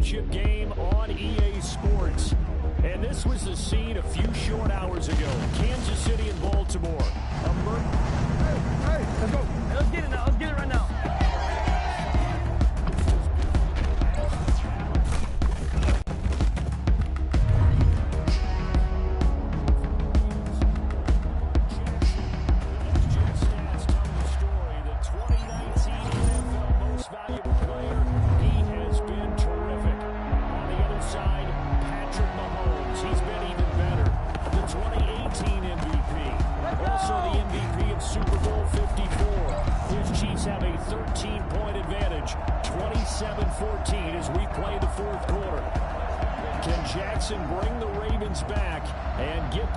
championship game on EA Sports. And this was the scene a few short hours ago. Kansas City and Baltimore. Hey, let's go. Hey, let's get it now. Let's get it right now. Bring the Ravens back and get...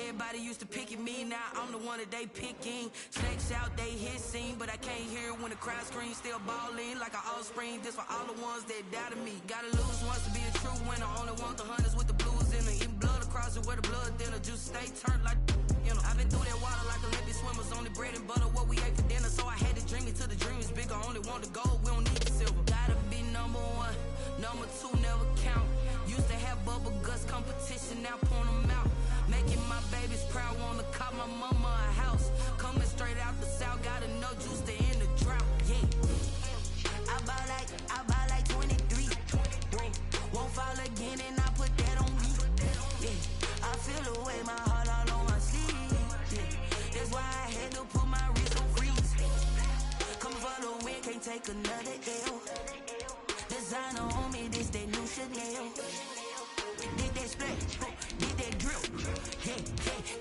Everybody used to pick at me, now I'm the one that they picking. Snakes out, they hit scene, but I can't hear it when the crowd screams. Still balling like an offspring, this for all the ones that doubted me. Gotta lose once to be a true winner, only want the hunters with the blues in it. Eating blood across it where the blood thinner, just stay turned like, you know. I've been through that water like Olympic swimmers, only bread and butter, what we ate for dinner. So I had to dream it till the dream is bigger, only want the gold, we don't need the silver. Gotta be number one, number two never count. Used to have bubble guts competition, now point them out. Making my babies proud, wanna cop my mama a house. Coming straight out the south, got enough juice to end the drought, yeah. I buy like 23. Won't fall again and I put that on me, yeah. I feel the way, my heart all on my sleeve, yeah. That's why I had to put my wrist on freeze. Coming for the win, can't take another L. Designer on me, this that new Chanel. Did that splash, did that drill, yeah,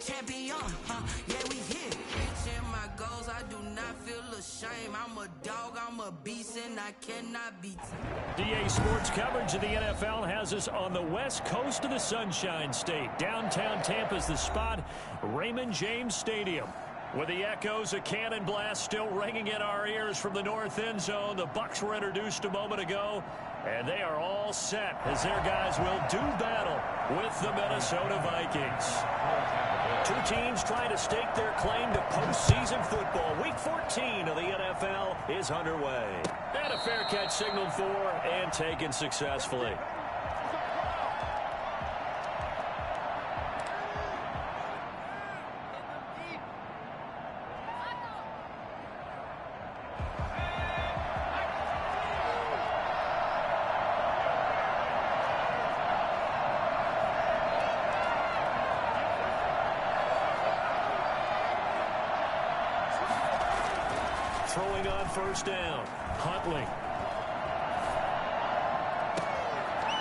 champion, yeah, we here. Reaching my goals, I do not feel ashamed. I'm a dog, I'm a beast, and I cannot be tamed. DA Sports coverage of the NFL has us on the west coast of the Sunshine State. Downtown Tampa's the spot, Raymond James Stadium. With the echoes of cannon blast still ringing in our ears from the north end zone, the Bucs were introduced a moment ago, and they are all set as their guys will do battle with the Minnesota Vikings. Two teams trying to stake their claim to postseason football. Week 14 of the NFL is underway. And a fair catch signaled for and taken successfully. Throwing on first down. Huntley.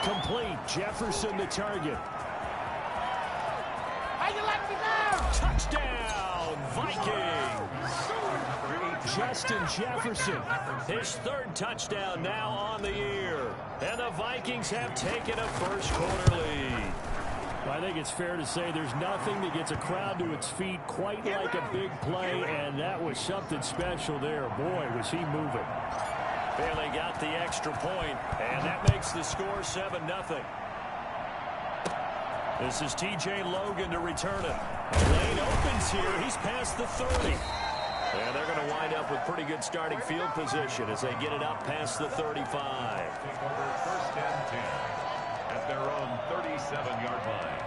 Complete. Jefferson the target. How you like me now? Touchdown, Vikings. Justin Jefferson. His third touchdown now on the year. And the Vikings have taken a first quarter lead. I think it's fair to say there's nothing that gets a crowd to its feet quite like a big play, and that was something special there. Boy, was he moving. Bailey got the extra point, and that makes the score 7-0. This is T.J. Logan to return it. Lane opens here. He's past the 30. And they're going to wind up with pretty good starting field position as they get it up past the 35. Take over first and 10 at their own 37-yard line.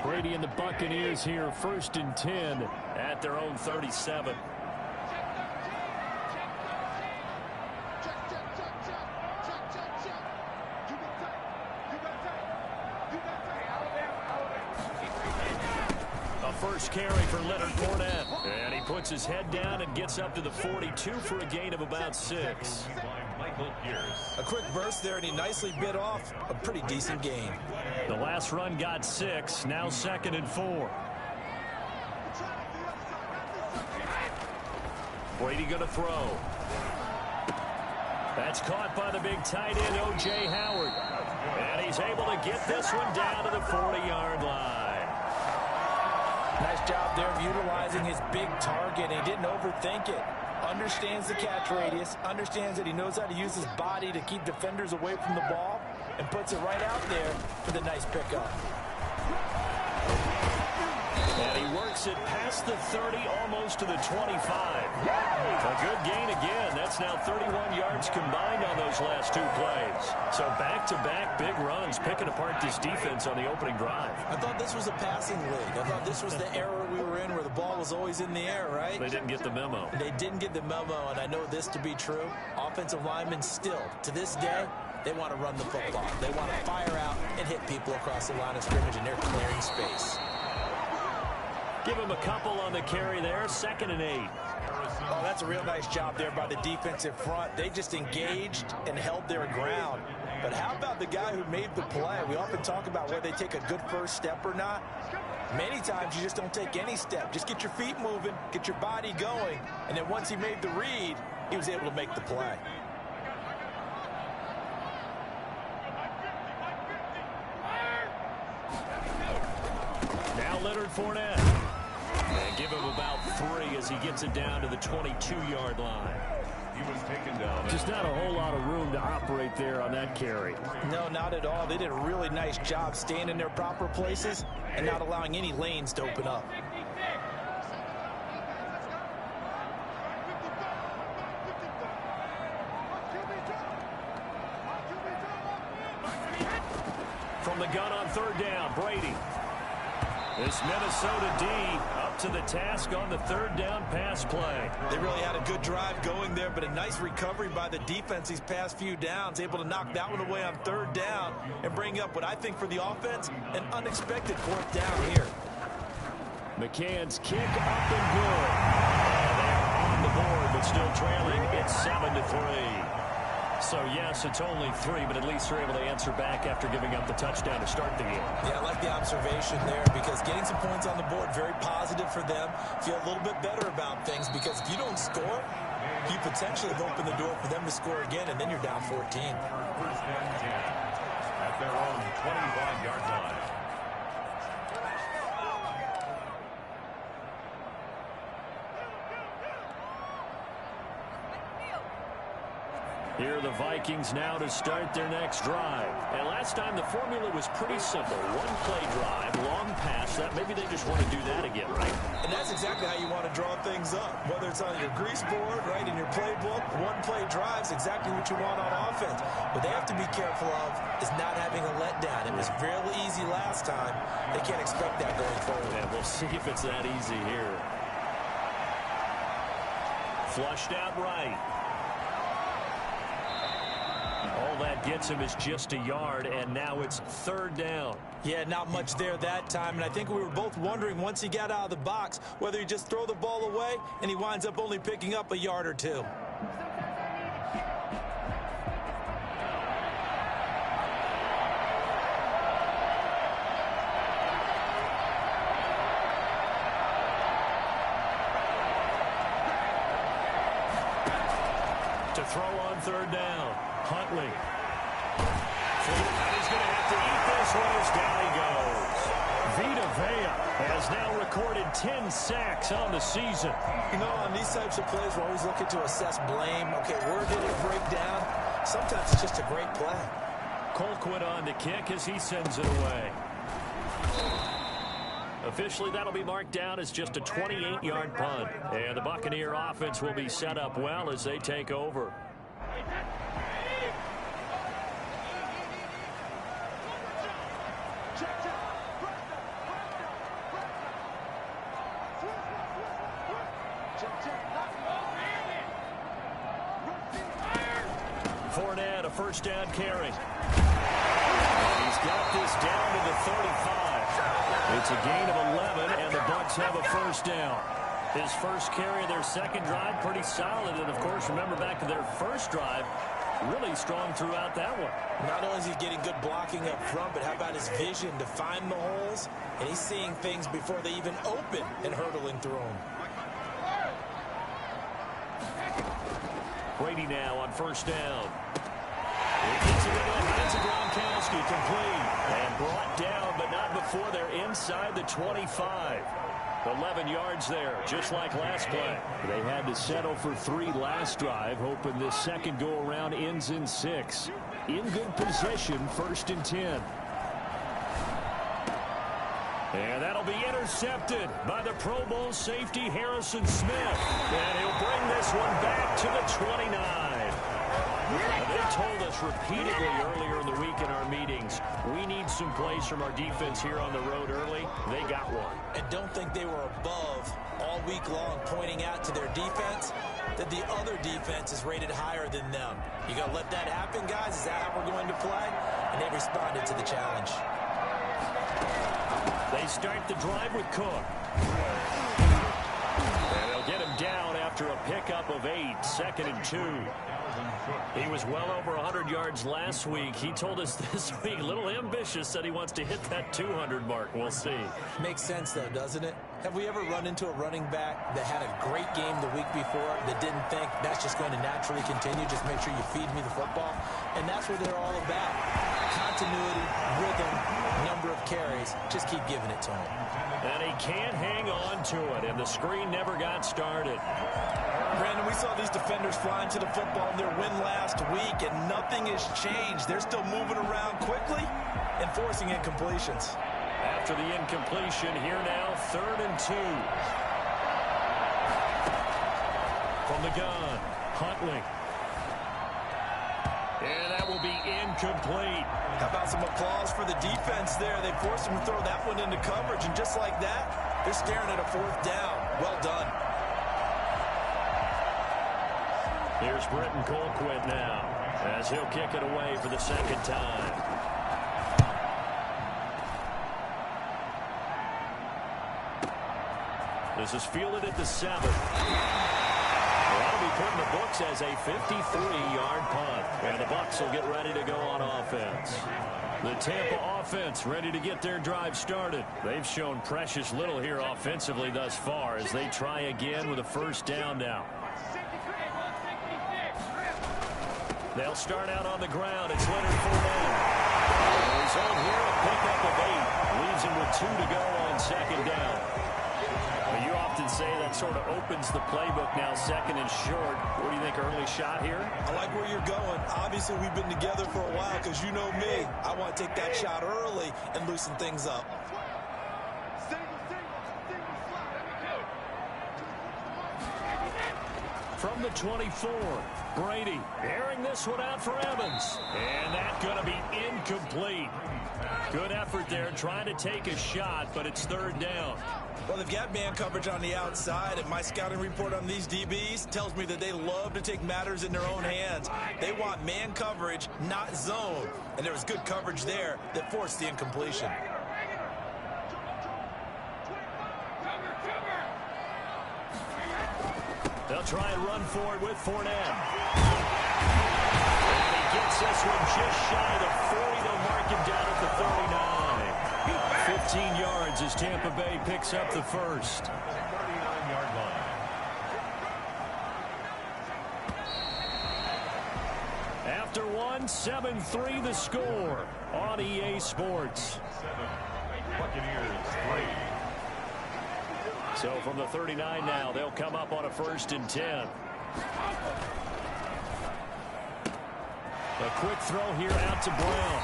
Brady and the Buccaneers here, first and 10 at their own 37. first carry for Leonard Fournette. And he puts his head down and gets up to the 42 for a gain of about 6. A quick burst there, and he nicely bit off a pretty decent gain. The last run got 6, now 2nd and 4. Brady going to throw. That's caught by the big tight end, O.J. Howard. And he's able to get this one down to the 40-yard line. Nice job there of utilizing his big target. He didn't overthink it. Understands the catch radius, understands that he knows how to use his body to keep defenders away from the ball, and puts it right out there for the nice pickup. And he works it past the 30, almost to the 25. A good gain again. That's now 31 yards combined on those last 2 plays. So back-to-back big runs, picking apart this defense on the opening drive. I thought this was a passing league. I thought this was the era we were in where the ball was always in the air, right? They didn't get the memo. They didn't get the memo, and I know this to be true. Offensive linemen still, to this day, they want to run the football. They want to fire out and hit people across the line of scrimmage, and they're clearing space. Give him a couple on the carry there, 2nd and 8. Oh, that's a real nice job there by the defensive front. They just engaged and held their ground. But how about the guy who made the play? We often talk about whether they take a good first step or not. Many times you just don't take any step. Just get your feet moving, get your body going, and then once he made the read, he was able to make the play. Now Leonard Fournette. And give him about 3 as he gets it down to the 22-yard line. He was taken down. Just not a whole lot of room to operate there on that carry. No, not at all. They did a really nice job staying in their proper places and not allowing any lanes to open up. From the gun on 3rd down, Brady. This Minnesota D up to the task on the 3rd down pass play. They really had a good drive going there, but a nice recovery by the defense these past few downs, able to knock that one away on 3rd down and bring up what I think for the offense, an unexpected 4th down here. McCann's kick up and good. And they're on the board, but still trailing. It's 7-3. So, yes, it's only 3, but at least they're able to answer back after giving up the touchdown to start the game. Yeah, I like the observation there because getting some points on the board, very positive for them. Feel a little bit better about things because if you don't score, you potentially have opened the door for them to score again, and then you're down 14. First and 10 at their own 25-yard line. Here are the Vikings now to start their next drive. And last time the formula was pretty simple. 1-play drive, long pass. That maybe they just want to do that again, right? And that's exactly how you want to draw things up. Whether it's on your grease board, right, in your playbook, 1-play drive's exactly what you want on offense. What they have to be careful of is not having a letdown. It was fairly easy last time. They can't expect that going forward. Yeah, we'll see if it's that easy here. Flushed out right. All that gets him is just a yard, and now it's 3rd down. Yeah, not much there that time, and I think we were both wondering once he got out of the box whether he just throw the ball away and he winds up only picking up a yard or 2. To throw on 3rd down. Huntley. He's going to have to eat this one as down he goes. Vita Vea has now recorded 10 sacks on the season. You know, on these types of plays, we're always looking to assess blame. Okay, where did it break down? Sometimes it's just a great play. Colquitt on the kick as he sends it away. Officially, that'll be marked down as just a 28-yard punt. And the Buccaneer offense will be set up well as they take over. Fournette, a 1st down carry. And he's got this down to the 35. It's a gain of 11, and the Bucs have a first down. His first carry of their second drive, pretty solid. And, of course, remember back to their first drive, really strong throughout that one. Not only is he getting good blocking up front, but how about his vision to find the holes? And he's seeing things before they even open and hurdling through them. Brady now on first down. He gets it into the hands of Gronkowski, complete. And brought down, but not before they're inside the 25. 11 yards there, just like last play. They had to settle for 3 last drive, hoping this second go-around ends in 6. In good position, 1st and 10. And that'll be intercepted by the Pro Bowl safety Harrison Smith. And he'll bring this one back to the 29. They told us repeatedly earlier in the week in our meetings, we need some plays from our defense here on the road early. They got one. And don't think they were above all week long, pointing out to their defense that the other defense is rated higher than them. You going to let that happen, guys? Is that how we're going to play? And they responded to the challenge. They start the drive with Cook. And they'll get him down after a pickup of 8, 2nd and 2. He was well over 100 yards last week. He told us this week, a little ambitious, said he wants to hit that 200 mark. We'll see. Makes sense, though, doesn't it? Have we ever run into a running back that had a great game the week before that didn't think that's just going to naturally continue? Just make sure you feed me the football. And that's what they're all about. Continuity, rhythm, number of carries. Just keep giving it to him. And he can't hang on to it, and the screen never got started. Brandon, we saw these defenders flying to the football in their win last week, and nothing has changed. They're still moving around quickly and forcing incompletions. After the incompletion, here now, 3rd and 2. From the gun, Huntley. And that will be incomplete. How about some applause for the defense there? They forced him to throw that one into coverage, and just like that, they're staring at a 4th down. Well done. Here's Britton Colquitt now, as he'll kick it away for the 2nd time. This is fielded at the 7. That'll be put in the books as a 53-yard punt. And the Bucs will get ready to go on offense. The Tampa offense ready to get their drive started. They've shown precious little here offensively thus far as they try again with a 1st down now. They'll start out on the ground. It's Leonard Fournette. The result here, a pickup of 8. Leaves him with 2 to go on 2nd down. But you often say that sort of opens the playbook now, 2nd and short. What do you think, early shot here? I like where you're going. Obviously, we've been together for a while because you know me. I want to take that shot early and loosen things up. From the 24, Brady airing this one out for Evans. And that's going to be incomplete. Good effort there trying to take a shot, but it's 3rd down. Well, they've got man coverage on the outside, and my scouting report on these DBs tells me that they love to take matters in their own hands. They want man coverage, not zone. And there was good coverage there that forced the incompletion. They'll try and run for it with Fournette. And he gets this one just shy of the 40. They'll mark him down at the 39. 15 yards as Tampa Bay picks up the 1st. 39-yard line. After 1, 7-3 the score on EA Sports. 7, Buccaneers 3. So from the 39 now, they'll come up on a 1st and 10. A quick throw here out to Brown.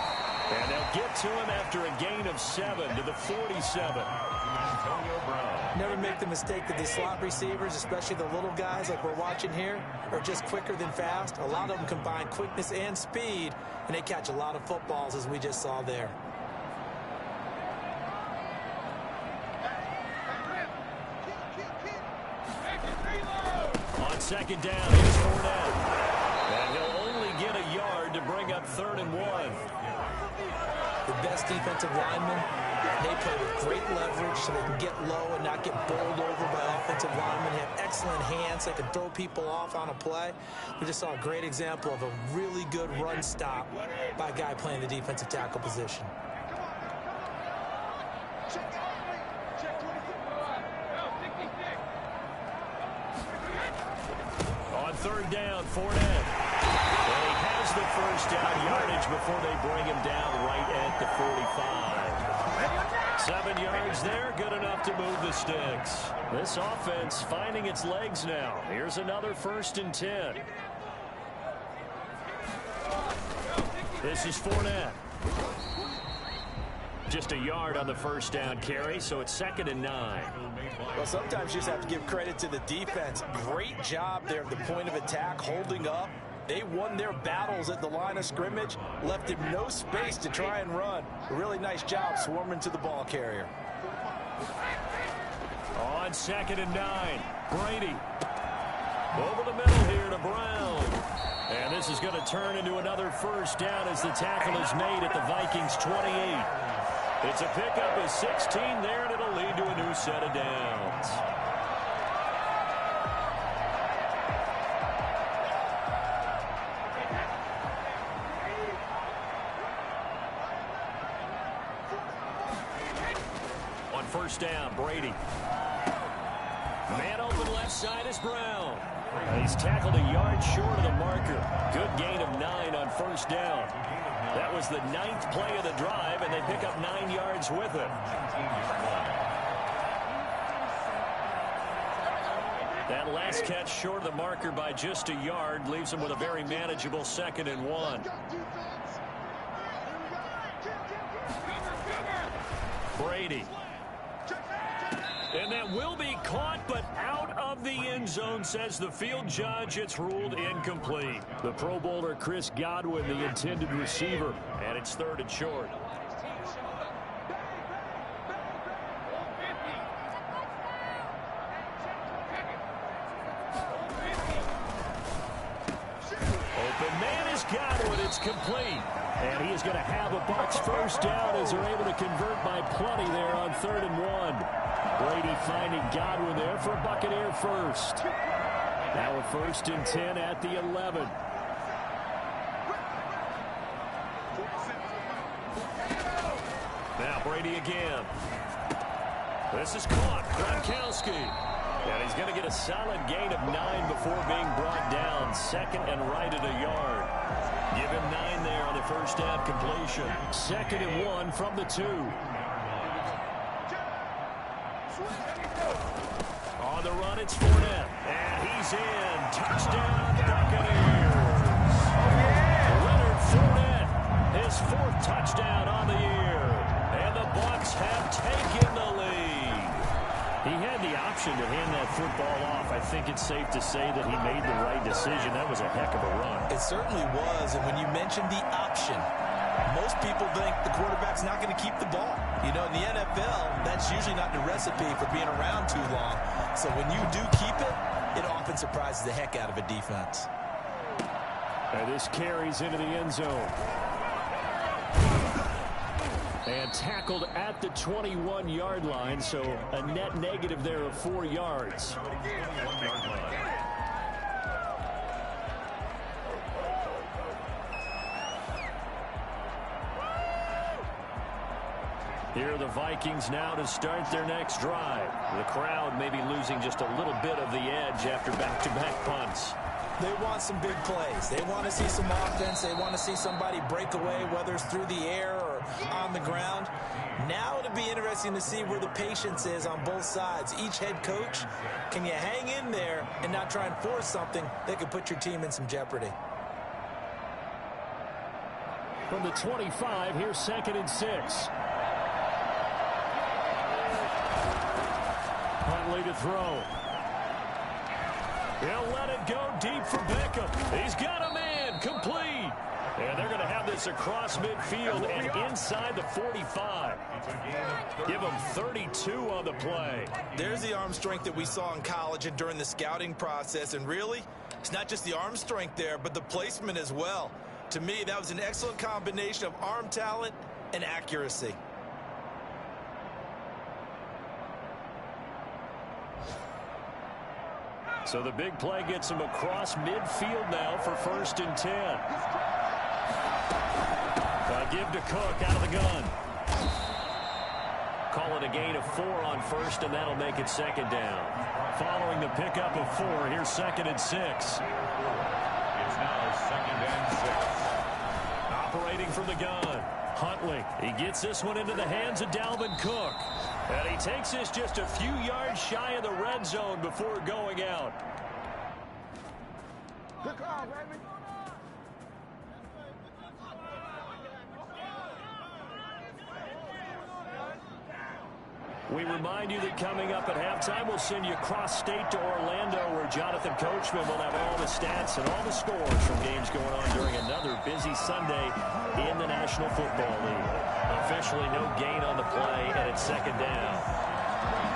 And they'll get to him after a gain of 7 to the 47. Antonio Brown. Never make the mistake that these slot receivers, especially the little guys like we're watching here, are just quicker than fast. A lot of them combine quickness and speed, and they catch a lot of footballs, as we just saw there. On 2nd down, here's Fournette. And he'll only get a yard to bring up 3rd and 1. The best defensive lineman They play with great leverage so they can get low and not get bowled over by offensive linemen. They have excellent hands. They can throw people off on a play. We just saw a great example of a really good run stop by a guy playing the defensive tackle position. On third down, Fournette. And he has the first down yardage before they bring him down right at the 45. 7 yards there, good enough to move the sticks. This offense finding its legs now. Here's another 1st and 10. This is Fournette. Just a yard on the first down carry, so it's 2nd and 9. Well, sometimes you just have to give credit to the defense. Great job there at the point of attack, holding up. They won their battles at the line of scrimmage, left him no space to try and run. A really nice job swarming to the ball carrier. On 2nd and 9, Brady. Over the middle here to Brown. And this is going to turn into another first down as the tackle is made at the Vikings 28. It's a pickup of 16 there, and it'll lead to a new set of downs. On first down, Brady. Man open left side is Brown. He's tackled a yard short of the marker. Good gain of 9 on first down. That was the 9th play of the drive, and they pick up 9 yards with it. That last catch short of the marker by just a yard leaves them with a very manageable 2nd and 1. Brady. And that will be caught, but out of the end zone, says the field judge. It's ruled incomplete. The Pro Bowler Chris Godwin, the intended receiver, and it's 3rd and short. Open man is Godwin. It's complete. And he is going to have a Bucs first down as they're able to convert by plenty there on 3rd and 1. Brady finding Godwin there for a Buccaneer first. Now a 1st and 10 at the 11. Now Brady again. This is caught. Gronkowski. And he's going to get a solid gain of 9 before being brought down. 2nd and right at a yard. Give him 9 there on the first down completion. 2nd and 1 from the 2. On the run, it's Fournette. And he's in. Touchdown, Buccaneers. Leonard Fournette, his 4th touchdown on the year. And the Bucs have taken the lead. He had the option to hand that football off. I think it's safe to say that he made the right decision. That was a heck of a run. It certainly was. And when you mentioned the option, most people think the quarterback's not going to keep the ball. You know, in the NFL, that's usually not the recipe for being around too long. So when you do keep it, it often surprises the heck out of a defense. And this carries into the end zone. And tackled at the 21-yard line, so a net negative there of 4 yards. Here are the Vikings now to start their next drive. The crowd may be losing just a little bit of the edge after back-to-back punts. They want some big plays. They want to see some offense. They want to see somebody break away, whether it's through the air or on the ground. Now it'll be interesting to see where the patience is on both sides. Each head coach, can you hang in there and not try and force something that could put your team in some jeopardy? From the 25, here's 2nd and 6. Huntley to throw. He'll let it go deep for Beckham. He's got a man, complete. And they're going to have this across midfield and inside the 45. Give them 32 on the play. There's the arm strength that we saw in college and during the scouting process. And really, it's not just the arm strength there, but the placement as well. To me, that was an excellent combination of arm talent and accuracy. So the big play gets him across midfield now for 1st and 10. Give to Cook out of the gun. Call it a gain of 4 on 1st, and that'll make it 2nd down. Following the pickup of 4, here's 2nd and 6. It's now 2nd and 6. Operating from the gun, Huntley. He gets this one into the hands of Dalvin Cook. And he takes this just a few yards shy of the red zone before going out. Good call, baby. We remind you that coming up at halftime, we'll send you cross-state to Orlando, where Jonathan Coachman will have all the stats and all the scores from games going on during another busy Sunday in the National Football League. Officially no gain on the play, and it's 2nd down.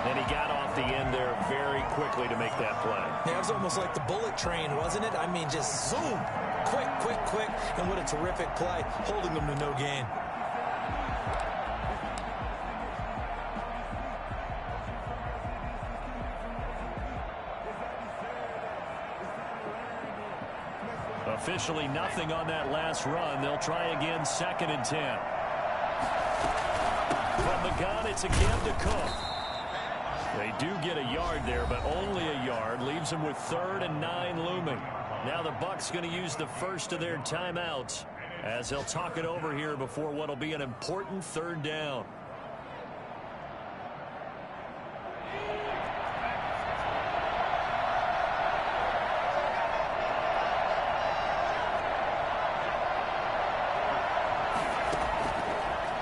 And he got off the end there very quickly to make that play. Yeah, it was almost like the bullet train, wasn't it? I mean, just zoom. Quick, quick, quick. And what a terrific play, holding them to no gain. Officially nothing on that last run. They'll try again, 2nd and 10. From the gun, it's again to Cook. They do get a yard there, but only a yard. Leaves them with 3rd and 9 looming. Now the Bucs going to use the first of their timeouts as they'll talk it over here before what will be an important 3rd down.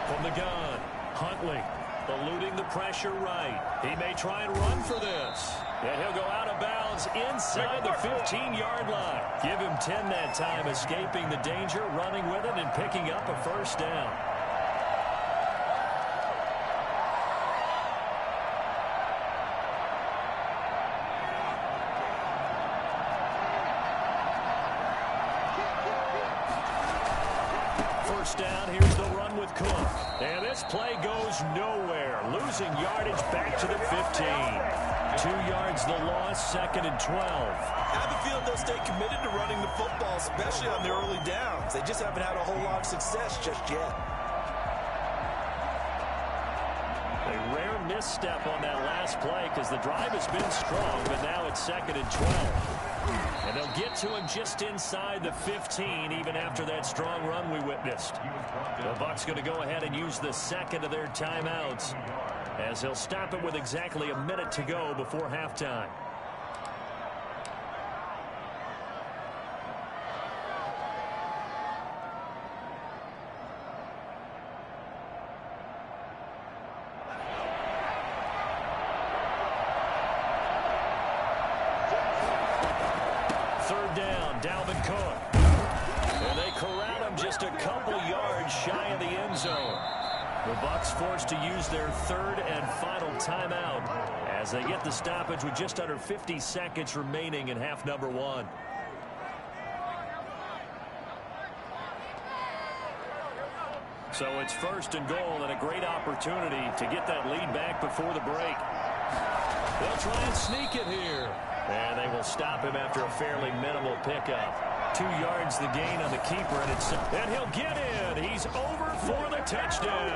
From the gun, Huntley eluding the pressure right. He may try and run for this. And he'll go out of bounds inside the 15-yard line. Give him 10 that time, escaping the danger, running with it, and picking up a 1st down. First down, here's the run with Cook. And this play goes nowhere. Losing yardage back to the 15. 2 yards the loss, 2nd and 12. I have a feeling they'll stay committed to running the football, especially on the early downs. They just haven't had a whole lot of success just yet. A rare misstep on that last play because the drive has been strong, but now it's 2nd and 12. And they'll get to him just inside the 15, even after that strong run we witnessed. The Bucs going to go ahead and use the 2nd of their timeouts as he'll stop it with exactly a minute to go before halftime. Dalvin Cook. And they corral him just a couple yards shy of the end zone. The Bucs forced to use their 3rd and final timeout as they get the stoppage with just under 50 seconds remaining in half number 1. So it's 1st and goal and a great opportunity to get that lead back before the break. They'll try and sneak it here. And they will stop him after a fairly minimal pickup. 2 yards the gain on the keeper, and he'll get in. He's over for the touchdown.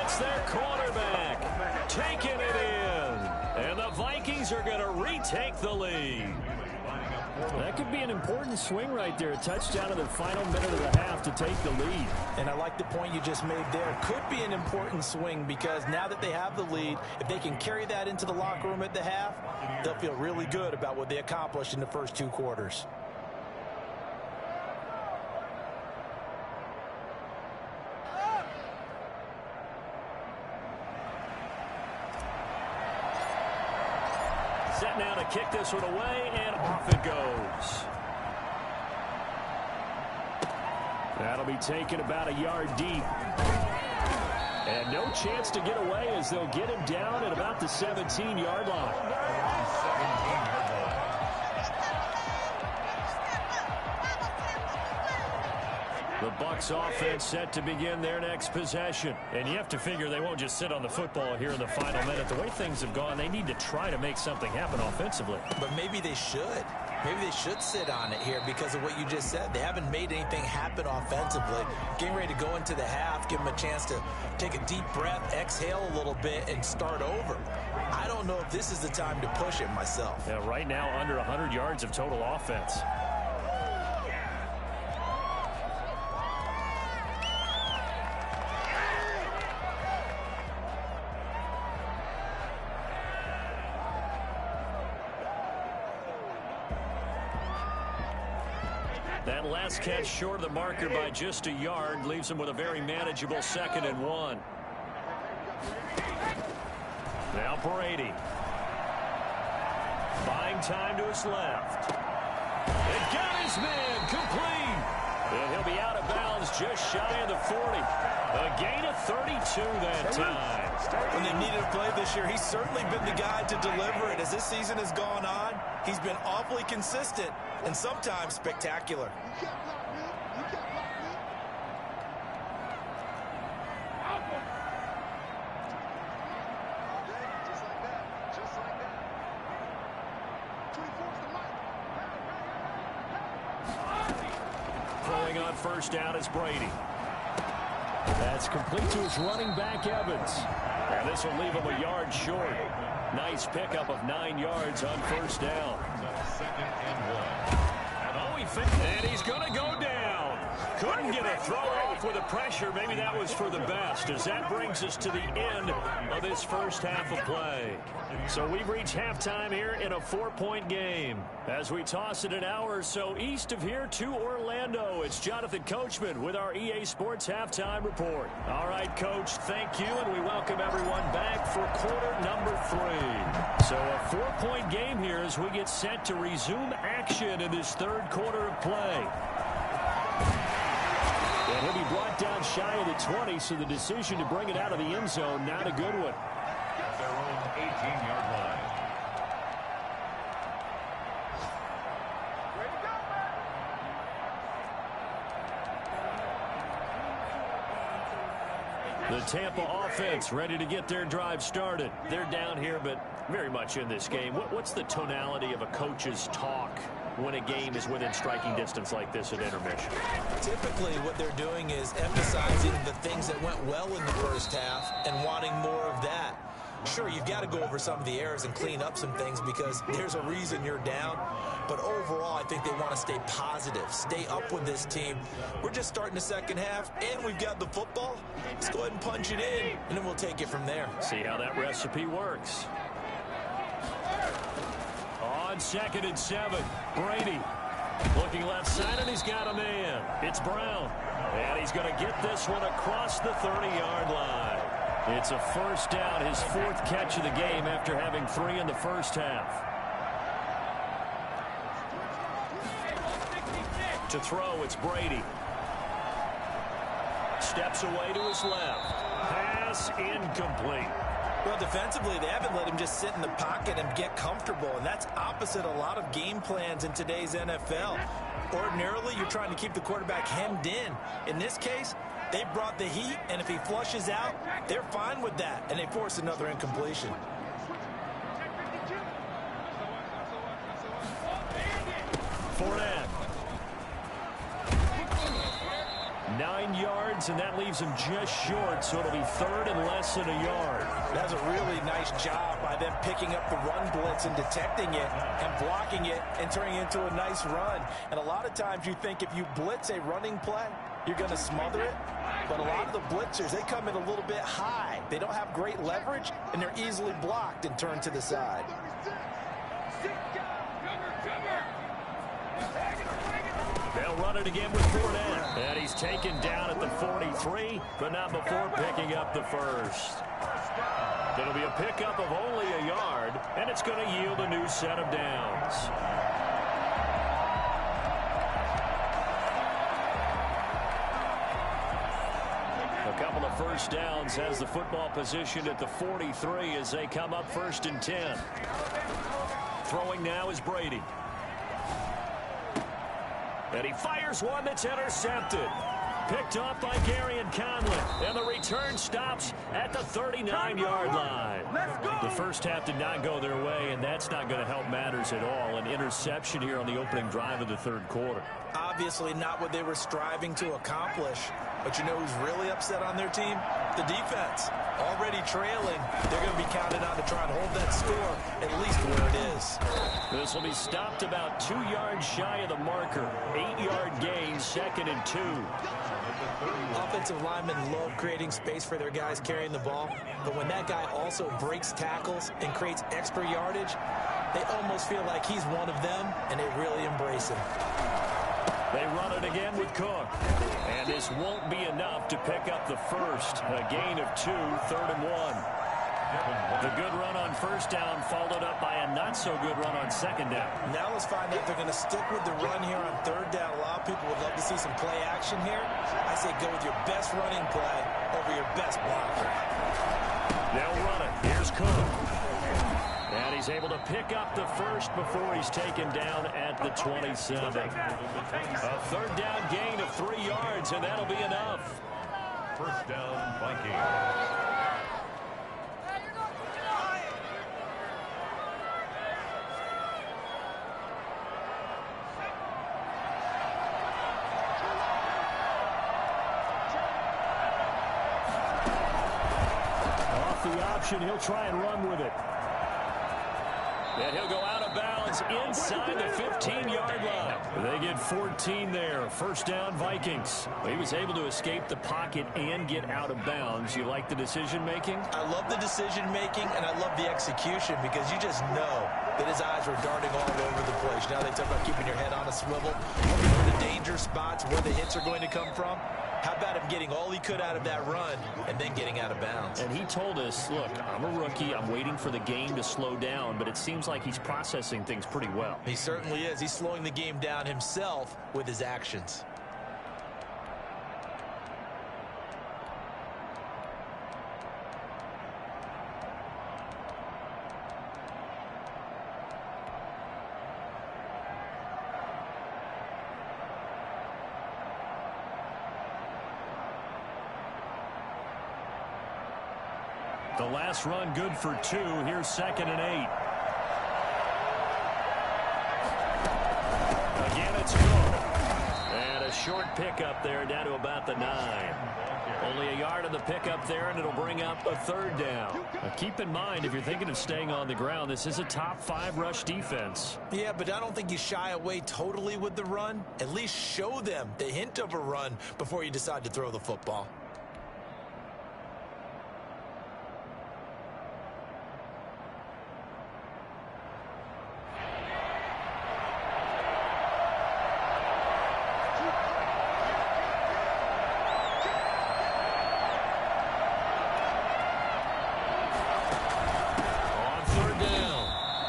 It's their quarterback taking it in. And the Vikings are going to retake the lead. That could be an important swing right there. A touchdown in the final minute of the half to take the lead. And I like the point you just made there. Could be an important swing because now that they have the lead, if they can carry that into the locker room at the half, they'll feel really good about what they accomplished in the first 2 quarters. Set now to kick this one away, and off it goes. That'll be taken about a yard deep. And no chance to get away as they'll get him down at about the 17-yard line. The Bucs offense set to begin their next possession. And you have to figure they won't just sit on the football here in the final minute. The way things have gone, they need to try to make something happen offensively. But maybe they should. Maybe they should sit on it here because of what you just said. They haven't made anything happen offensively. Getting ready to go into the half, give them a chance to take a deep breath, exhale a little bit, and start over. I don't know if this is the time to push it myself. Yeah, right now under 100 yards of total offense. That last catch short of the marker by just a yard leaves him with a very manageable 2nd and 1. Now Brady. Buying time to his left. It got his man complete. And he'll be out of bounds just shy of the 40. A gain of 32 that time. When they needed a play this year, he's certainly been the guy to deliver it. As this season has gone on, he's been awfully consistent and sometimes spectacular. Throwing on first down is Brady. That's complete to his running back, Evans. And this will leave him a yard short. Nice pickup of 9 yards on first down. 2nd and 1. And he's going to go down. Couldn't get a throw off with the pressure. Maybe that was for the best, as that brings us to the end of this first half of play. So we've reached halftime here in a 4-point game. As we toss it an hour or so east of here to Orlando, it's Jonathan Coachman with our EA Sports Halftime Report. All right, Coach, thank you, and we welcome everyone back for quarter number 3. So a 4-point game here as we get set to resume action in this third quarter of play. And he'll be brought down shy of the 20, so the decision to bring it out of the end zone, not a good one. At their own 18-yard line. The Tampa offense ready to get their drive started. They're down here, but very much in this game. What's the tonality of a coach's talk when a game is within striking distance like this at intermission? Typically, what they're doing is emphasizing the things that went well in the first half and wanting more of that. Sure, you've got to go over some of the errors and clean up some things because there's a reason you're down. But overall, I think they want to stay positive, stay up with this team. We're just starting the second half, and we've got the football. Let's go ahead and punch it in, and then we'll take it from there. See how that recipe works. On 2nd and 7, Brady looking left side, and he's got a man. It's Brown, and he's going to get this one across the 30-yard line. It's a first down, his 4th catch of the game after having 3 in the first half. To throw, it's Brady. Steps away to his left. Pass incomplete. Well, defensively, they haven't let him just sit in the pocket and get comfortable, and that's opposite a lot of game plans in today's NFL. Ordinarily, you're trying to keep the quarterback hemmed in. In this case, they brought the heat, and if he flushes out, they're fine with that, and they force another incompletion. Fournette. 9 yards, and that leaves him just short, so it'll be 3rd and less than a yard. That's a really nice job by them picking up the run blitz and detecting it and blocking it and turning it into a nice run. And a lot of times you think if you blitz a running play, you're going to smother it. But a lot of the blitzers, they come in a little bit high. They don't have great leverage, and they're easily blocked and turned to the side. They'll run it again with Fournette. And he's taken down at the 43, but not before picking up the first. It'll be a pickup of only a yard, and it's going to yield a new set of downs. A couple of first downs has the football position at the 43 as they come up 1st and 10. Throwing now is Brady. And he fires one that's intercepted. Picked off by Gary Conlon. And the return stops at the 39-yard line. The first half did not go their way, and that's not going to help matters at all. An interception here on the opening drive of the third quarter. Obviously not what they were striving to accomplish. But you know who's really upset on their team? The defense. Already trailing. They're going to be counted on to try and hold that score at least where it is. This will be stopped about 2 yards shy of the marker. 8-yard gain, 2nd and 2. Offensive linemen love creating space for their guys carrying the ball. But when that guy also breaks tackles and creates extra yardage, they almost feel like he's one of them, and they really embrace him. They run it again with Cook. And this won't be enough to pick up the first. A gain of 2, 3rd and 1. The good run on first down followed up by a not-so-good run on second down. Now let's find out if they're going to stick with the run here on third down. A lot of people would love to see some play action here. I say go with your best running play over your best blocker. They'll run it. Here's Cook. And he's able to pick up the first before he's taken down at the 27. A third down gain of 3 yards, and that'll be enough. First down, Vikings. He'll try and run with it. And he'll go out of bounds inside the 15-yard line. They get 14 there. First down, Vikings. He was able to escape the pocket and get out of bounds. You like the decision-making? I love the decision-making, and I love the execution because you just know that his eyes were darting all over the place. Now they talk about keeping your head on a swivel, looking for the danger spots, where the hits are going to come from. How about him getting all he could out of that run and then getting out of bounds? And he told us, look, I'm a rookie. I'm waiting for the game to slow down, but it seems like he's processing things pretty well. He certainly is. He's slowing the game down himself with his actions. The last run good for 2. Here's 2nd and 8. Again, it's Cook. And a short pickup there down to about the 9. Only a yard of the pickup there, and it'll bring up a third down. Now, keep in mind, if you're thinking of staying on the ground, this is a top 5 rush defense. Yeah, but I don't think you shy away totally with the run. At least show them the hint of a run before you decide to throw the football.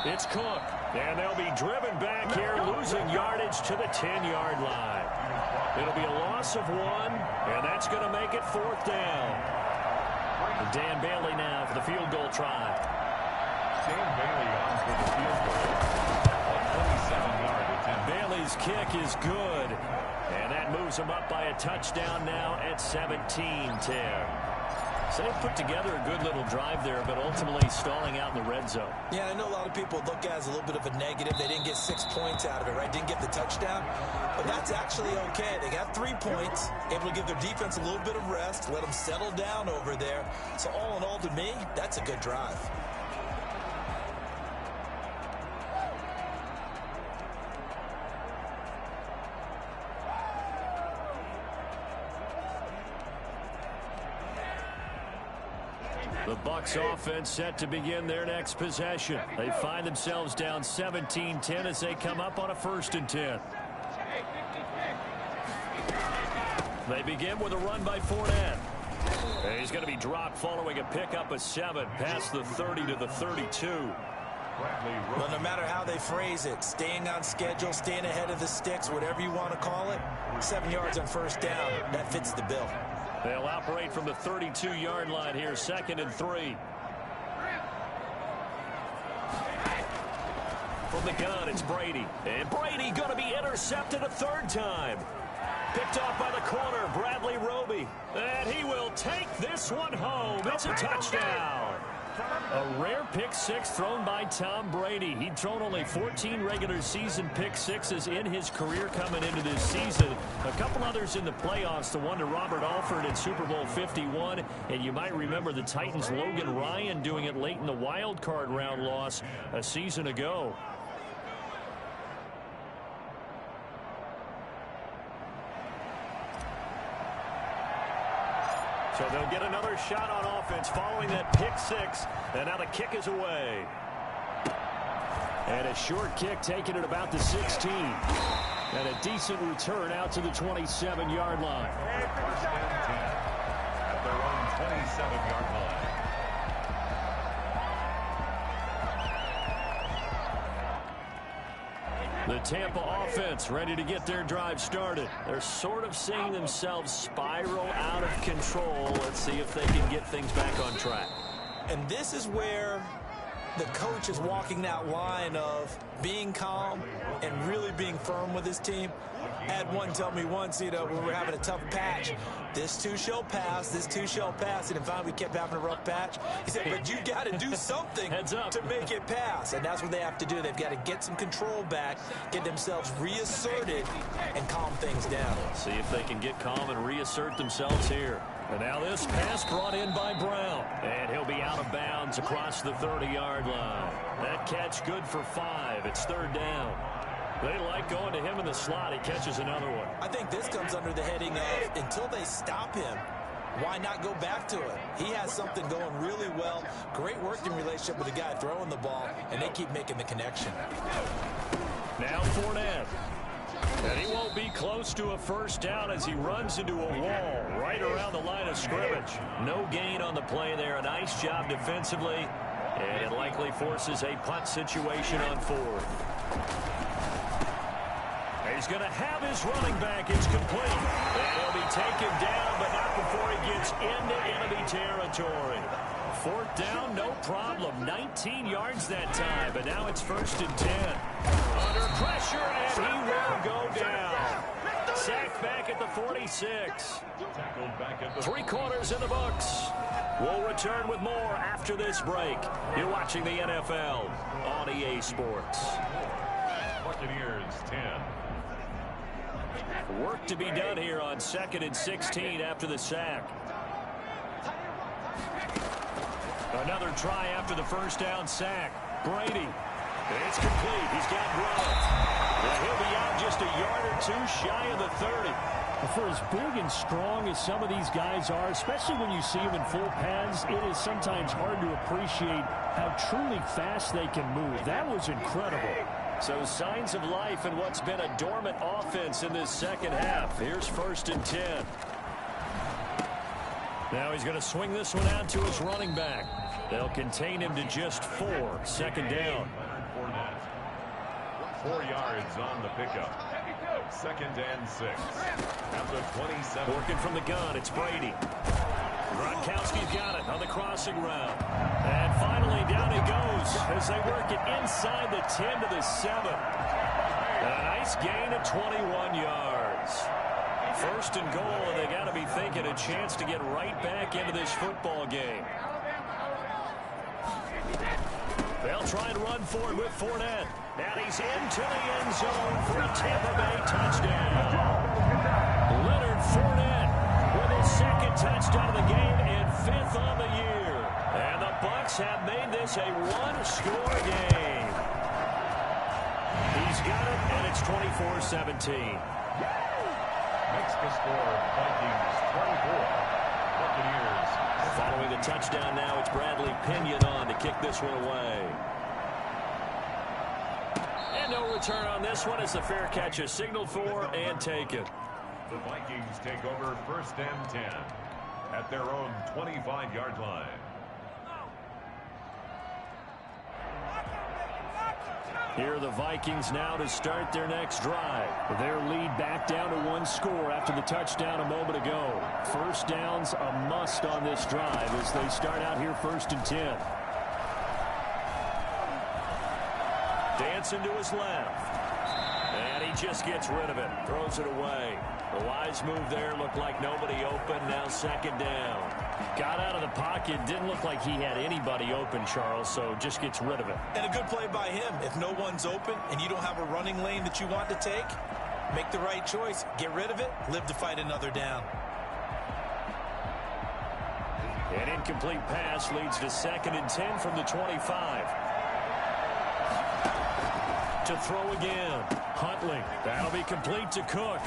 It's Cook, and they'll be driven back here, losing yardage to the 10-yard line. It'll be a loss of 1, and that's going to make it 4th down. And Dan Bailey now for the field goal try. Dan Bailey on for the field goal. A 27-yard attempt. Bailey's kick is good, and that moves him up by a touchdown now at 17-10. So they put together a good little drive there, but ultimately stalling out in the red zone. Yeah, I know a lot of people look at it as a little bit of a negative. They didn't get 6 points out of it, right? Didn't get the touchdown. But that's actually okay. They got 3 points, able to give their defense a little bit of rest, let them settle down over there. So all in all, to me, that's a good drive. The Bucs offense set to begin their next possession. They find themselves down 17-10 as they come up on a 1st and 10. They begin with a run by Fournette. And he's going to be dropped following a pickup of 7 past the 30 to the 32. Well, no matter how they phrase it, staying on schedule, staying ahead of the sticks, whatever you want to call it, 7 yards on first down, that fits the bill. They'll operate from the 32-yard line here, 2nd and 3. From the gun, it's Brady. And Brady going to be intercepted a 3rd time. Picked off by the corner, Bradley Roby. And he will take this one home. It's a touchdown. A rare pick six thrown by Tom Brady. He'd thrown only 14 regular season pick sixes in his career coming into this season. A couple others in the playoffs, the one to Robert Alford in Super Bowl 51. And you might remember the Titans' Logan Ryan doing it late in the wild card round loss a season ago. So they'll get another shot on offense following that pick six. And now the kick is away. And a short kick taken at about the 16. And a decent return out to the 27-yard line. First and 10 at their own 27-yard line. The Tampa offense ready to get their drive started. They're sort of seeing themselves spiral out of control. Let's see if they can get things back on track. And this is where the coach is walking that line of being calm and really being firm with his team. I had one tell me once, when we were having a tough patch, this too shall pass, this too shall pass. And finally we kept having a rough patch. He said, but you got to do something to make it pass. And that's what they have to do. They've got to get some control back, get themselves reasserted, and calm things down. See if they can get calm and reassert themselves here. And now this pass brought in by Brown. And he'll be out of bounds across the 30-yard line. That catch good for 5. It's third down. They like going to him in the slot. He catches another one. I think this comes under the heading of until they stop him, why not go back to it? He has something going really well. Great working relationship with the guy throwing the ball, and they keep making the connection. Now Fournette. And he won't be close to a first down as he runs into a wall right around the line of scrimmage. No gain on the play there. A nice job defensively. And it likely forces a punt situation on fourth. He's going to have his running back. It's complete. And he'll be taken down, but not before he gets into enemy territory. Fourth down, no problem. 19 yards that time, but now it's first and 10. Under pressure, and he will go down. Sacked back at the 46. Three quarters in the books. We'll return with more after this break. You're watching the NFL on EA Sports. Buccaneers 10. Work to be done here on 2nd and 16 after the sack. Another try after the first down sack. Brady. It's complete. He's got Brown. And he'll be out just a yard or two shy of the 30. For as big and strong as some of these guys are, especially when you see them in full pads, it is sometimes hard to appreciate how truly fast they can move. That was incredible. So signs of life in what's been a dormant offense in this second half. Here's first and 10. Now he's going to swing this one out to his running back. They'll contain him to just 4. Second down. 4 yards on the pickup. 2nd and 6. At the 27. Working from the gun, it's Brady. Gronkowski's got it on the crossing route. And finally down he goes as they work it inside the 10 to the 7. And a nice gain of 21 yards. First and goal, and they got to be thinking a chance to get right back into this football game. They'll try and run forward with Fournette. And he's into the end zone for a Tampa Bay touchdown. Leonard Fournette with his second touchdown of the game and 5th on the year. And the Bucs have made this a one-score game. He's got it, and it's 24-17. Makes the score Vikings 24. Buccaneers. Following the touchdown now, it's Bradley Pinion on to kick this one away. And no return on this one as the fair catch is signaled for and taken. The Vikings take over 1st and 10 at their own 25-yard line. Here are the Vikings now to start their next drive. Their lead back down to 1 score after the touchdown a moment ago. First down's a must on this drive as they start out here 1st and 10. Dancing to his left. And he just gets rid of it, throws it away. The wise move there, looked like nobody open, now second down. Got out of the pocket, didn't look like he had anybody open, Charles, so just gets rid of it. And a good play by him. If no one's open and you don't have a running lane that you want to take, make the right choice. Get rid of it, live to fight another down. An incomplete pass leads to 2nd and 10 from the 25. To throw again. Huntley. That'll be complete to Cook.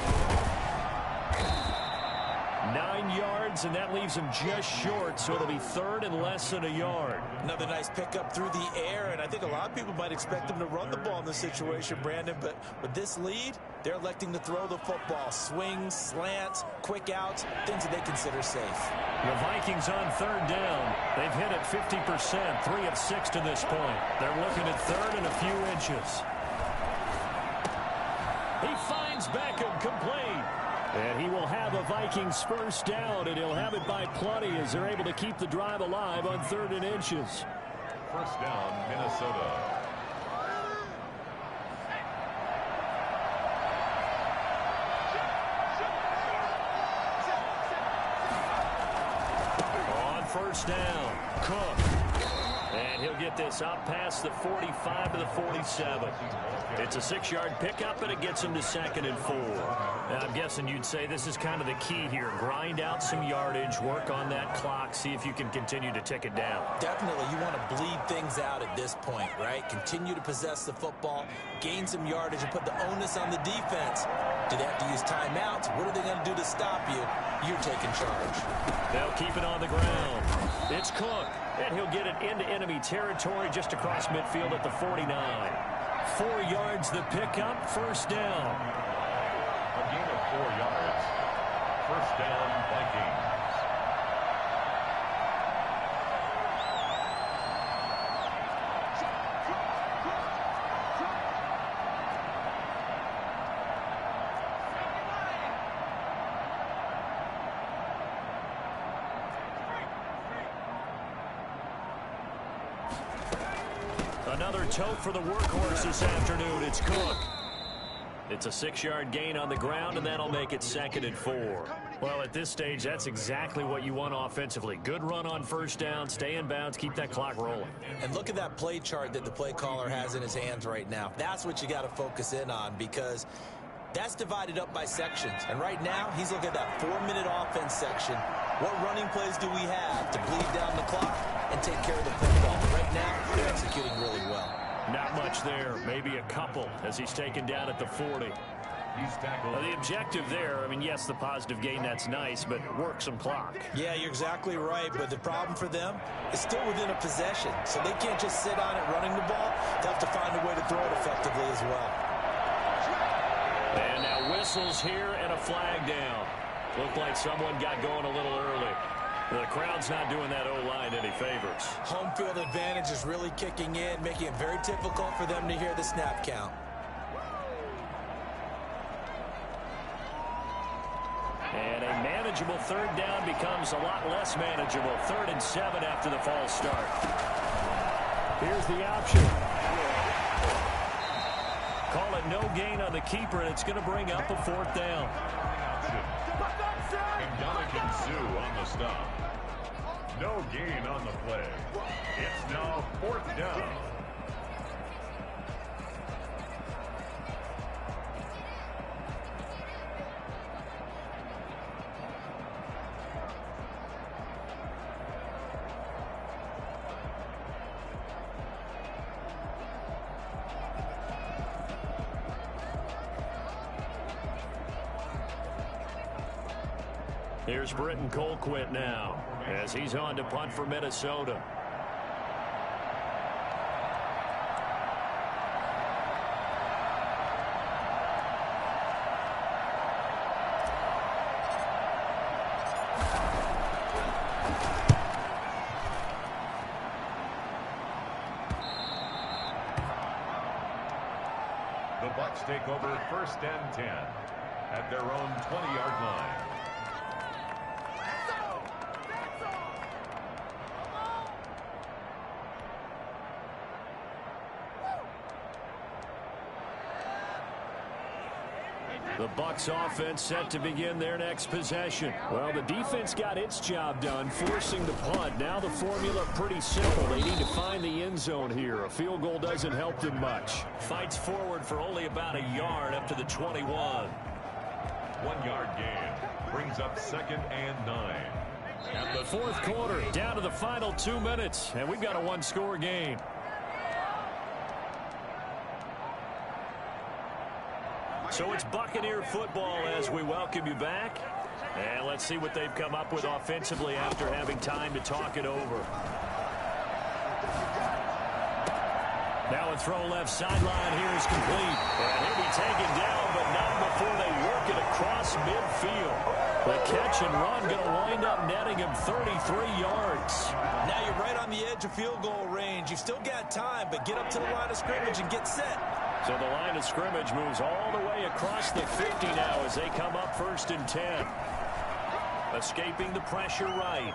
9 yards, and that leaves him just short, so it'll be 3rd and less than a yard. Another nice pickup through the air, and I think a lot of people might expect him to run the ball in this situation, Brandon, but with this lead, they're electing to throw the football. Swings, slants, quick outs, things that they consider safe. The Vikings on 3rd down. They've hit it 50%, 3 of 6 to this point. They're looking at 3rd and a few inches. He finds Beckham, complete. And he will have a Vikings first down, and he'll have it by plenty as they're able to keep the drive alive on 3rd and inches. First down, Minnesota. On first down, Cook. And he'll get this up past the 45 to the 47. It's a 6-yard pickup, and it gets him to 2nd and 4. Now, I'm guessing you'd say this is kind of the key here. Grind out some yardage, work on that clock, see if you can continue to tick it down. Definitely, you want to bleed things out at this point, right? Continue to possess the football, gain some yardage, and put the onus on the defense. Do they have to use timeouts? What are they going to do to stop you? You're taking charge. They'll keep it on the ground. It's Cook, and he'll get it into enemy territory just across midfield at the 49. 4 yards the pickup, first down. A gain of 4 yards. First down, Vikings. Another tote for the workhorse this afternoon. It's Cook. It's a 6-yard gain on the ground, and that'll make it 2nd and 4. Well, at this stage, that's exactly what you want offensively. Good run on first down, stay in bounds, keep that clock rolling. And look at that play chart that the play caller has in his hands right now. That's what you got to focus in on, because that's divided up by sections. And right now, he's looking at that 4-minute offense section. What running plays do we have to bleed down the clock and take care of the football? Right now, they're executing really well. Not much there, maybe a couple as he's taken down at the 40. He's tackled. The objective there, I mean, yes, the positive gain, that's nice, but work some clock. Yeah, you're exactly right, but the problem for them is still within a possession, so they can't just sit on it running the ball. They have to find a way to throw it effectively as well. And now whistles here and a flag down. Looked like someone got going a little early. The crowd's not doing that O-line any favors. Home field advantage is really kicking in, making it very difficult for them to hear the snap count. And a manageable 3rd down becomes a lot less manageable. 3rd and 7 after the false start. Here's the option. Call it no gain on the keeper, and it's going to bring up a 4th down. And Dominican Sue on the stop. No gain on the play. It's now 4th down. Here's Britton Colquitt now as he's on to punt for Minnesota. The Bucs take over 1st and 10 at their own 20-yard line. The Bucs offense set to begin their next possession. Well, the defense got its job done, forcing the punt. Now the formula pretty simple. They need to find the end zone here. A field goal doesn't help them much. Fights forward for only about a yard up to the 21. 1 yard gain brings up 2nd and 9. At the fourth quarter, down to the final 2 minutes, and we've got a one-score game. So it's Buccaneer football as we welcome you back. And let's see what they've come up with offensively after having time to talk it over. Now a throw left sideline here is complete. And he'll be taken down, but not before they work it across midfield. The catch and run going to wind up netting him 33 yards. Now you're right on the edge of field goal range. You've still got time, but get up to the line of scrimmage and get set. So the line of scrimmage moves all the way across the 50 now as they come up 1st and 10. Escaping the pressure right.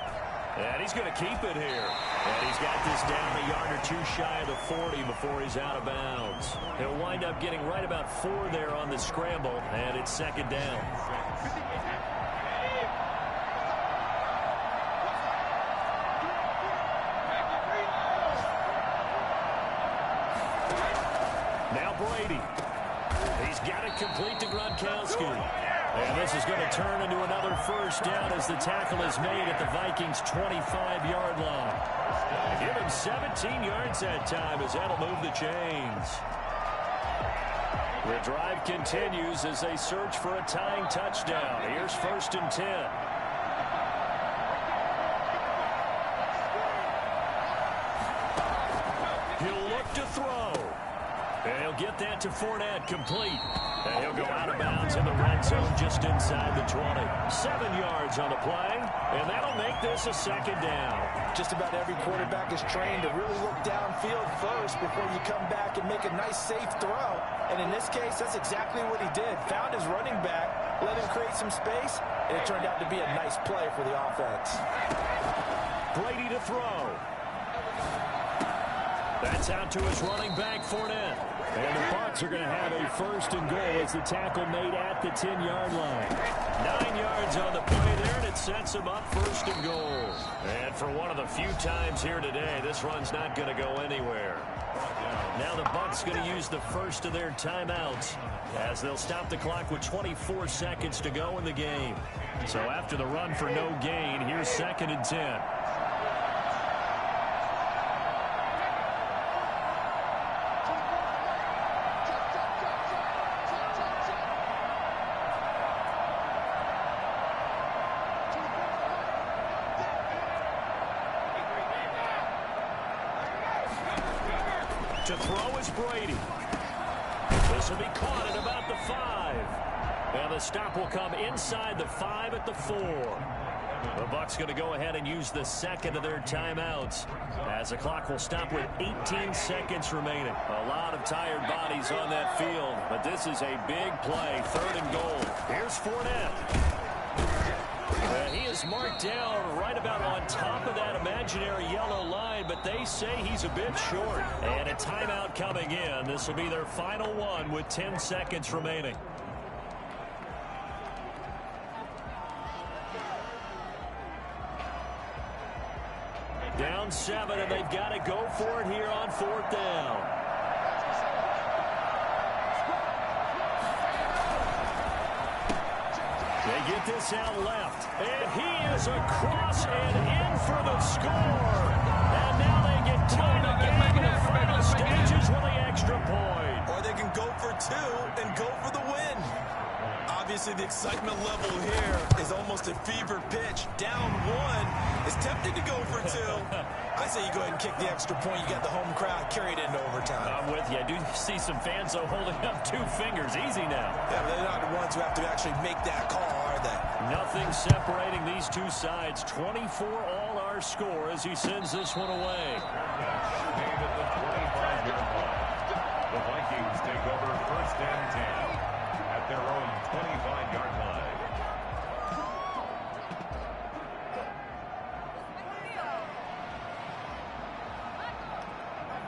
And he's going to keep it here. And he's got this down a yard or two shy of the 40 before he's out of bounds. He'll wind up getting right about 4 there on the scramble, and it's 2nd down. Now Brady. He's got it complete to Gronkowski. And this is going to turn into another 1st down as the tackle is made at the Vikings' 25-yard line. Give him 17 yards that time as that'll move the chains. The drive continues as they search for a tying touchdown. Here's 1st and 10. He'll look to throw. And he'll get that to Fournette, complete. And he'll go out of bounds in the red zone just inside the 20. 7 yards on the play, and that'll make this a 2nd down. Just about every quarterback is trained to really look downfield first before you come back and make a nice, safe throw. And in this case, that's exactly what he did. Found his running back, let him create some space, and it turned out to be a nice play for the offense. Brady to throw. That's out to his running back, Fournette. And the Bucs are going to have a 1st and goal as the tackle made at the 10-yard line. 9 yards on the play there, and it sets him up 1st and goal. And for one of the few times here today, this run's not going to go anywhere. Now the Bucs going to use the first of their timeouts as they'll stop the clock with 24 seconds to go in the game. So after the run for no gain, here's 2nd and 10. To throw is Brady. This will be caught at about the 5. And the stop will come inside the 5 at the 4. The Bucs going to go ahead and use the 2nd of their timeouts as the clock will stop with 18 seconds remaining. A lot of tired bodies on that field, but this is a big play. 3rd and goal. Here's Fournette. He is marked down right about on top of that imaginary yellow line, but they say he's a bit short. And a timeout coming in. This will be their final one with 10 seconds remaining. Down 7, and they've got to go for it here on 4th down. They get this out left, and he is across and in for the score. And now they get tied again in the final stages with the extra point. Or they can go for 2 and go for the win. Obviously, the excitement level here is almost a fever pitch. Down 1 is tempted to go for 2. I say you go ahead and kick the extra point. You got the home crowd carried into overtime. I'm with you. I do see some fans, though, holding up 2 fingers. Easy now. Yeah, they're not the ones who have to actually make that call, are they? Nothing separating these two sides. 24 all our score as he sends this one away. Made at the 25-yard line. The Vikings take over 1st and 10 at their own 25-yard line.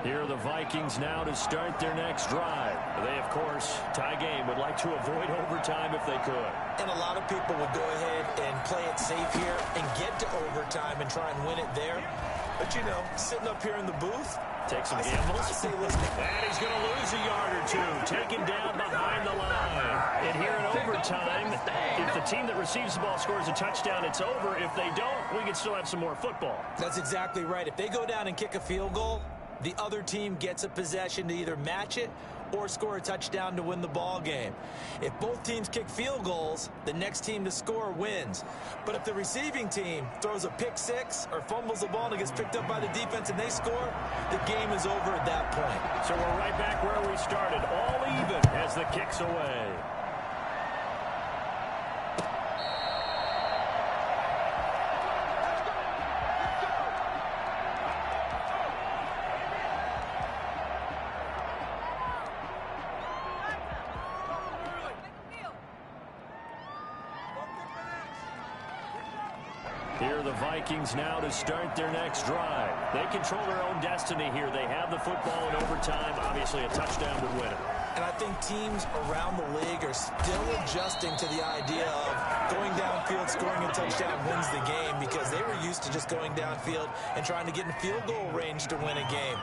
Here are the Vikings now to start their next drive. They, of course, tie game, would like to avoid overtime if they could. And a lot of people would go ahead and play it safe here and get to overtime and try and win it there. But, you know, sitting up here in the booth, take some gambles. I say, listen. And he's going to lose a yard or two. Taken down behind the line. And here in overtime, if the team that receives the ball scores a touchdown, it's over. If they don't, we can still have some more football. That's exactly right. If they go down and kick a field goal, the other team gets a possession to either match it or score a touchdown to win the ball game. If both teams kick field goals, the next team to score wins. But if the receiving team throws a pick six or fumbles the ball and it gets picked up by the defense and they score, the game is over at that point. So we're right back where we started, all even as the kick's away. Here are the Vikings now to start their next drive. They control their own destiny here. They have the football in overtime. Obviously, a touchdown would win it. And I think teams around the league are still adjusting to the idea of going downfield, scoring a touchdown wins the game, because they were used to just going downfield and trying to get in field goal range to win a game.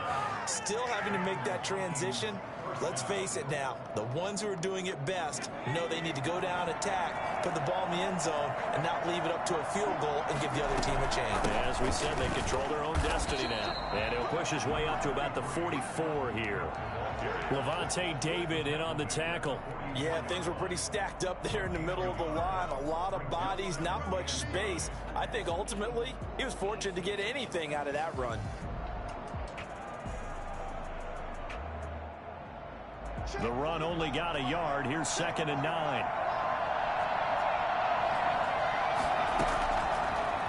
Still having to make that transition. Let's face it now, the ones who are doing it best know they need to go down, attack, put the ball in the end zone, and not leave it up to a field goal and give the other team a chance. As we said, they control their own destiny now. And he'll push his way up to about the 44 here. Levante David in on the tackle. Yeah, things were pretty stacked up there in the middle of the line. A lot of bodies, not much space. I think ultimately he was fortunate to get anything out of that run. The run only got a yard. Here's 2nd and 9.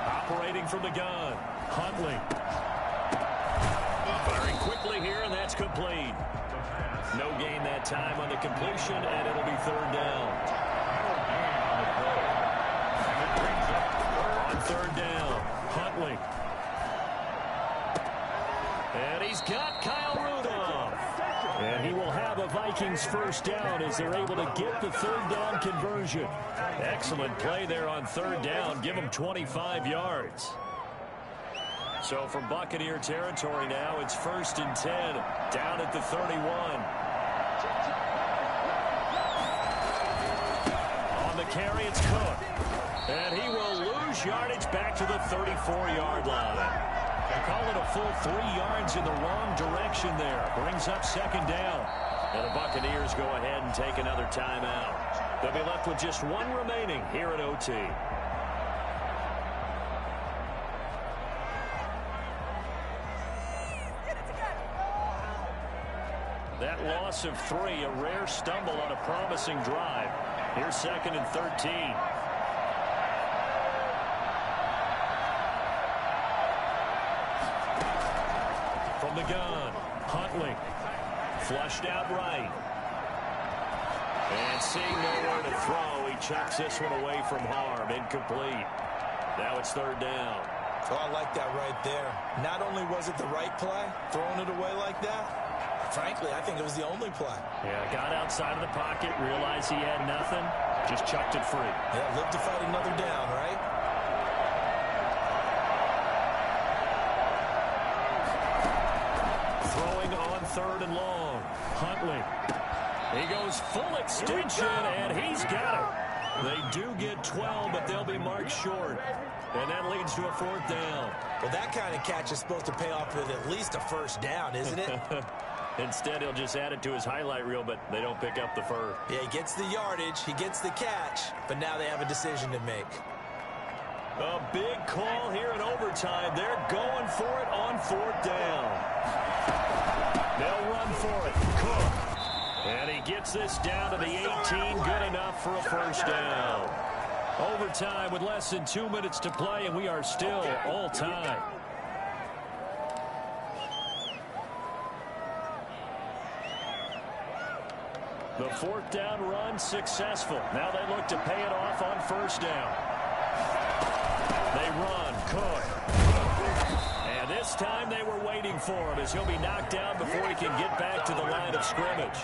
Operating from the gun, Huntley. Firing quickly here, and that's complete. No gain that time on the completion, and it'll be 3rd down. On 3rd down, Huntley. And he's got Kyle Rudolph. And he will have a Vikings 1st down as they're able to get the 3rd down conversion. Excellent play there on 3rd down. Give them 25 yards. So from Buccaneer territory now, it's 1st and 10, down at the 31. On the carry, it's Cook. And he will lose yardage back to the 34-yard line. They call it a full 3 yards in the wrong direction there. Brings up 2nd down. And the Buccaneers go ahead and take another timeout. They'll be left with just 1 remaining here at OT. That loss of 3, a rare stumble on a promising drive. Here's 2nd and 13. From the gun, Huntley. Flushed out right. And seeing nowhere to throw, he chucks this one away from harm. Incomplete. Now it's 3rd down. Oh, I like that right there. Not only was it the right play, throwing it away like that, frankly, I think it was the only play. Yeah, got outside of the pocket, realized he had nothing, just chucked it free. Yeah, live to fight another down, right? Throwing on 3rd and long. Huntley. He goes full extension, and he's got it. They do get 12, but they'll be marked short. And that leads to a 4th down. Well, that kind of catch is supposed to pay off with at least a 1st down, isn't it? Instead, he'll just add it to his highlight reel, but they don't pick up the first. Yeah, he gets the yardage, he gets the catch, but now they have a decision to make. A big call here in overtime. They're going for it on 4th down. They'll run for it. Cook. And he gets this down to the 18. Good enough for a 1st down. Overtime with less than 2 minutes to play, and we are still all time. The 4th down run successful. Now they look to pay it off on 1st down. They run. Cook. And this this time they were waiting for him as he'll be knocked down before he can get back to the line of scrimmage.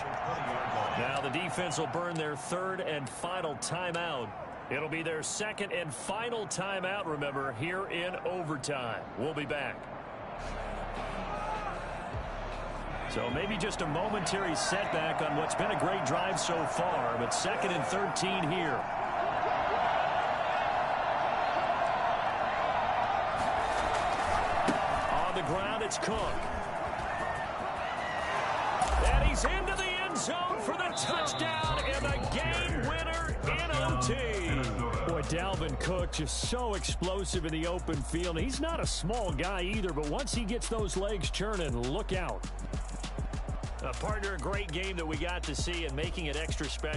Now the defense will burn their third and final timeout. It'll be their second and final timeout, remember, here in overtime. We'll be back. So maybe just a momentary setback on what's been a great drive so far, but 2nd and 13 here. On the ground, it's Cook. And he's into the end zone for the touchdown and the game winner in OT. Boy, Dalvin Cook just so explosive in the open field. He's not a small guy either, but once he gets those legs churning, look out. Partner, a great game that we got to see and making it extra special.